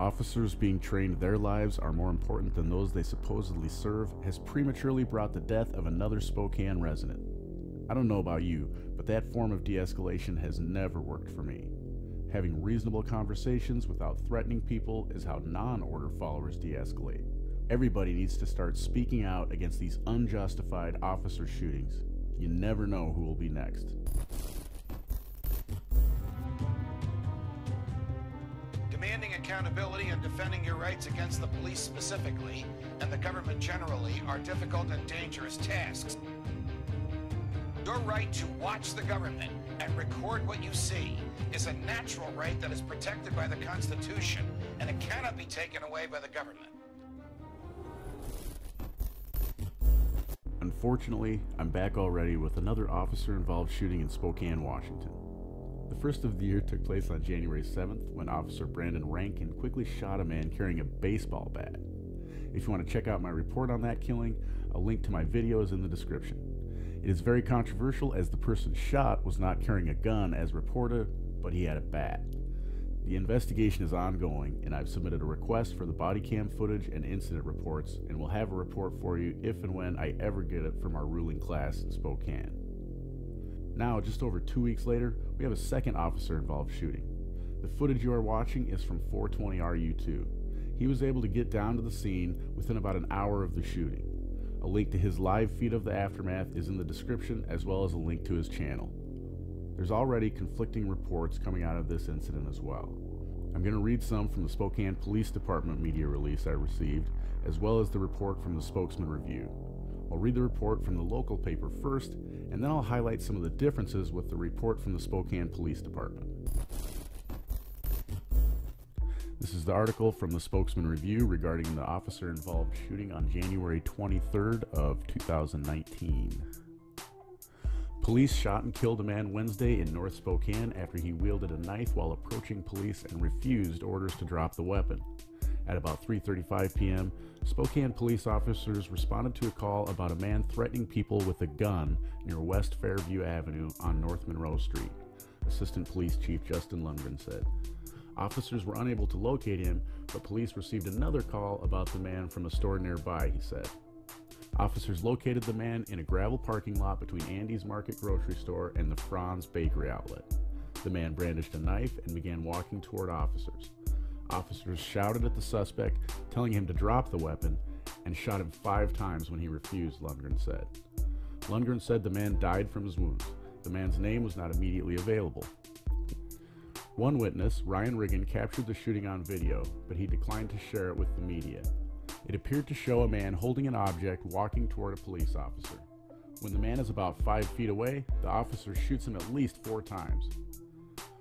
Officers being trained their lives are more important than those they supposedly serve has prematurely brought the death of another Spokane resident. I don't know about you, but that form of de-escalation has never worked for me. Having reasonable conversations without threatening people is how non-order followers de-escalate. Everybody needs to start speaking out against these unjustified officer shootings. You never know who will be next. Demanding accountability and defending your rights against the police specifically, and the government generally, are difficult and dangerous tasks. Your right to watch the government and record what you see is a natural right that is protected by the Constitution, and it cannot be taken away by the government. Unfortunately, I'm back already with another officer-involved shooting in Spokane, Washington. The first of the year took place on January 7th when Officer Brandon Rankin quickly shot a man carrying a baseball bat. If you want to check out my report on that killing, a link to my video is in the description. It is very controversial as the person shot was not carrying a gun as reported, but he had a bat. The investigation is ongoing, and I've submitted a request for the body cam footage and incident reports, and will have a report for you if and when I ever get it from our ruling class in Spokane. Now, just over 2 weeks later, we have a second officer-involved shooting. The footage you are watching is from 420 RU2. He was able to get down to the scene within about an hour of the shooting. A link to his live feed of the aftermath is in the description, as well as a link to his channel. There's already conflicting reports coming out of this incident as well. I'm going to read some from the Spokane Police Department media release I received, as well as the report from the Spokesman-Review. I'll read the report from the local paper first, and then I'll highlight some of the differences with the report from the Spokane Police Department. This is the article from the Spokesman-Review regarding the officer-involved shooting on January 23rd of 2019. Police shot and killed a man Wednesday in North Spokane after he wielded a knife while approaching police and refused orders to drop the weapon. At about 3:35 p.m., Spokane police officers responded to a call about a man threatening people with a gun near West Fairview Avenue on North Monroe Street, Assistant Police Chief Justin Lundgren said. Officers were unable to locate him, but police received another call about the man from a store nearby, he said. Officers located the man in a gravel parking lot between Andy's Market grocery store and the Franz bakery outlet. The man brandished a knife and began walking toward officers. Officers shouted at the suspect, telling him to drop the weapon, and shot him 5 times when he refused, Lundgren said. Lundgren said the man died from his wounds. The man's name was not immediately available. One witness, Ryan Riggin, captured the shooting on video, but he declined to share it with the media. It appeared to show a man holding an object walking toward a police officer. When the man is about 5 feet away, the officer shoots him at least 4 times.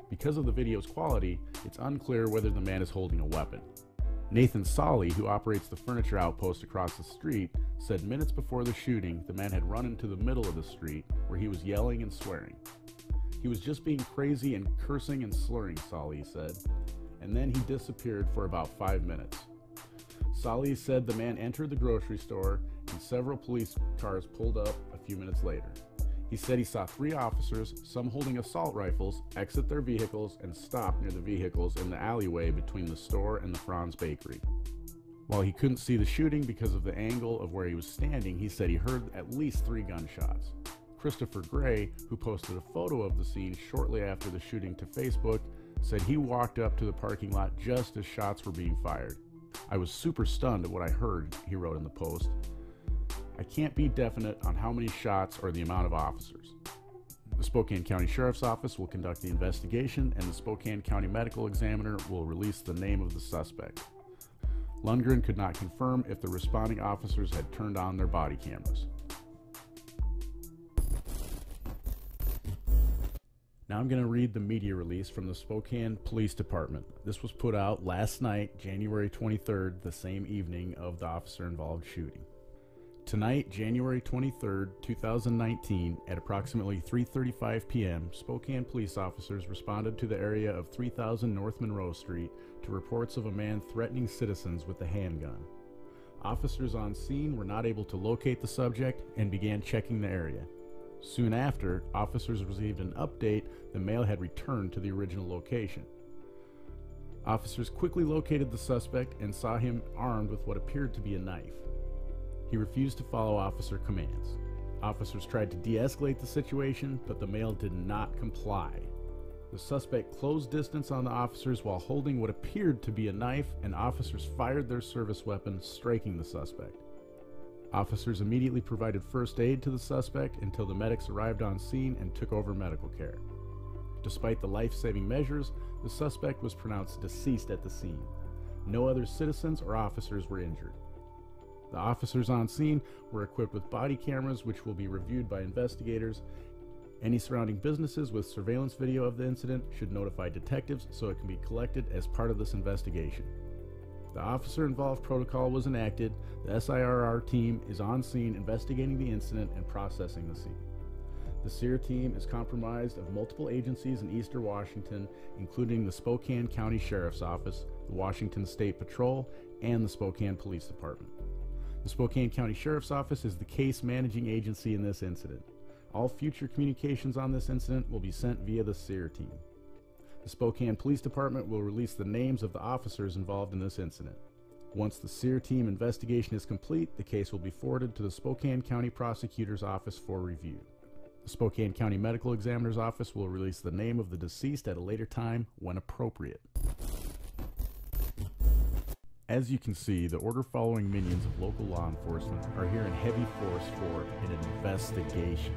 Because of the video's quality, it's unclear whether the man is holding a weapon. Nathan Solly, who operates the furniture outpost across the street, said minutes before the shooting, the man had run into the middle of the street where he was yelling and swearing. He was just being crazy and cursing and slurring, Solly said, and then he disappeared for about 5 minutes. Solly said the man entered the grocery store and several police cars pulled up a few minutes later. He said he saw 3 officers, some holding assault rifles, exit their vehicles and stop near the vehicles in the alleyway between the store and the Franz bakery. While he couldn't see the shooting because of the angle of where he was standing, he said he heard at least 3 gunshots. Christopher Gray, who posted a photo of the scene shortly after the shooting to Facebook, said he walked up to the parking lot just as shots were being fired. I was super stunned at what I heard, he wrote in the post. I can't be definite on how many shots or the amount of officers. The Spokane County Sheriff's Office will conduct the investigation, and the Spokane County Medical Examiner will release the name of the suspect. Lundgren could not confirm if the responding officers had turned on their body cameras. Now I'm going to read the media release from the Spokane Police Department. This was put out last night, January 23rd, the same evening of the officer-involved shooting. Tonight, January 23rd, 2019, at approximately 3:35 p.m., Spokane police officers responded to the area of 3000 North Monroe Street to reports of a man threatening citizens with a handgun. Officers on scene were not able to locate the subject and began checking the area. Soon after, officers received an update the male had returned to the original location. Officers quickly located the suspect and saw him armed with what appeared to be a knife. He refused to follow officer commands. Officers tried to de-escalate the situation, but the male did not comply. The suspect closed distance on the officers while holding what appeared to be a knife, and officers fired their service weapon, striking the suspect. Officers immediately provided first aid to the suspect until the medics arrived on scene and took over medical care. Despite the life-saving measures, the suspect was pronounced deceased at the scene. No other citizens or officers were injured. The officers on scene were equipped with body cameras, which will be reviewed by investigators. Any surrounding businesses with surveillance video of the incident should notify detectives so it can be collected as part of this investigation. The officer-involved protocol was enacted. The SIRR team is on scene investigating the incident and processing the scene. The SIR team is comprised of multiple agencies in Eastern Washington, including the Spokane County Sheriff's Office, the Washington State Patrol, and the Spokane Police Department. The Spokane County Sheriff's Office is the case managing agency in this incident. All future communications on this incident will be sent via the SIR team. The Spokane Police Department will release the names of the officers involved in this incident. Once the SIR team investigation is complete, the case will be forwarded to the Spokane County Prosecutor's Office for review. The Spokane County Medical Examiner's Office will release the name of the deceased at a later time when appropriate. As you can see, the order-following minions of local law enforcement are here in heavy force for an investigation.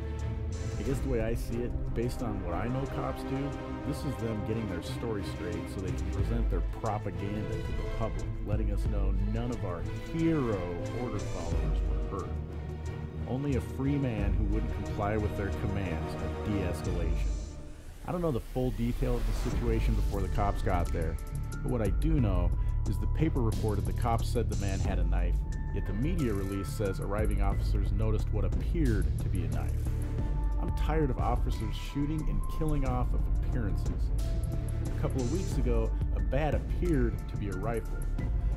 I guess the way I see it, based on what I know cops do, this is them getting their story straight so they can present their propaganda to the public, letting us know none of our hero order followers were hurt. Only a free man who wouldn't comply with their commands of de-escalation. I don't know the full detail of the situation before the cops got there, but what I do know is the paper reported the cops said the man had a knife, yet the media release says arriving officers noticed what appeared to be a knife. I'm tired of officers shooting and killing off of appearances. A couple of weeks ago, a bat appeared to be a rifle.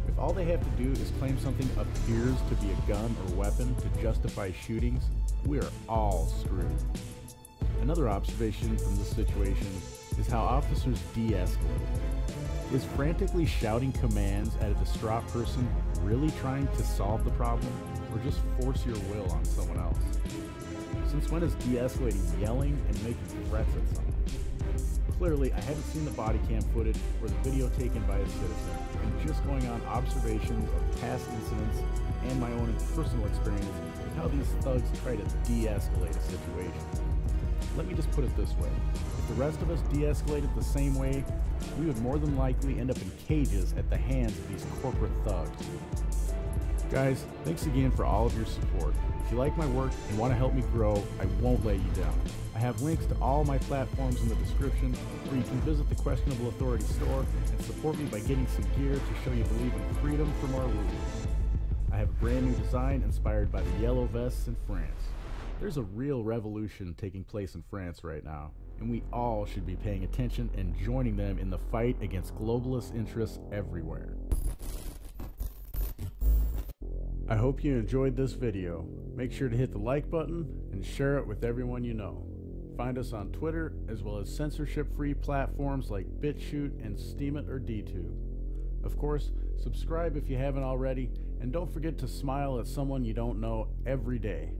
If all they have to do is claim something appears to be a gun or weapon to justify shootings, we are all screwed. Another observation from this situation is how officers de-escalate. Is frantically shouting commands at a distraught person really trying to solve the problem, or just force your will on someone else? Since when is de-escalating yelling and making threats at someone? Clearly, I haven't seen the body cam footage or the video taken by a citizen, and just going on observations of past incidents and my own personal experience with how these thugs try to de-escalate a situation. Let me just put it this way. If the rest of us de-escalated the same way, we would more than likely end up in cages at the hands of these corporate thugs. Guys, thanks again for all of your support. If you like my work and want to help me grow, I won't let you down. I have links to all my platforms in the description, where you can visit the Questionable Authority store and support me by getting some gear to show you believe in freedom from our rulers. I have a brand new design inspired by the yellow vests in France. There's a real revolution taking place in France right now, and we all should be paying attention and joining them in the fight against globalist interests everywhere. I hope you enjoyed this video. Make sure to hit the like button and share it with everyone you know. Find us on Twitter, as well as censorship-free platforms like BitChute and Steemit or DTube. Of course, subscribe if you haven't already, and don't forget to smile at someone you don't know every day.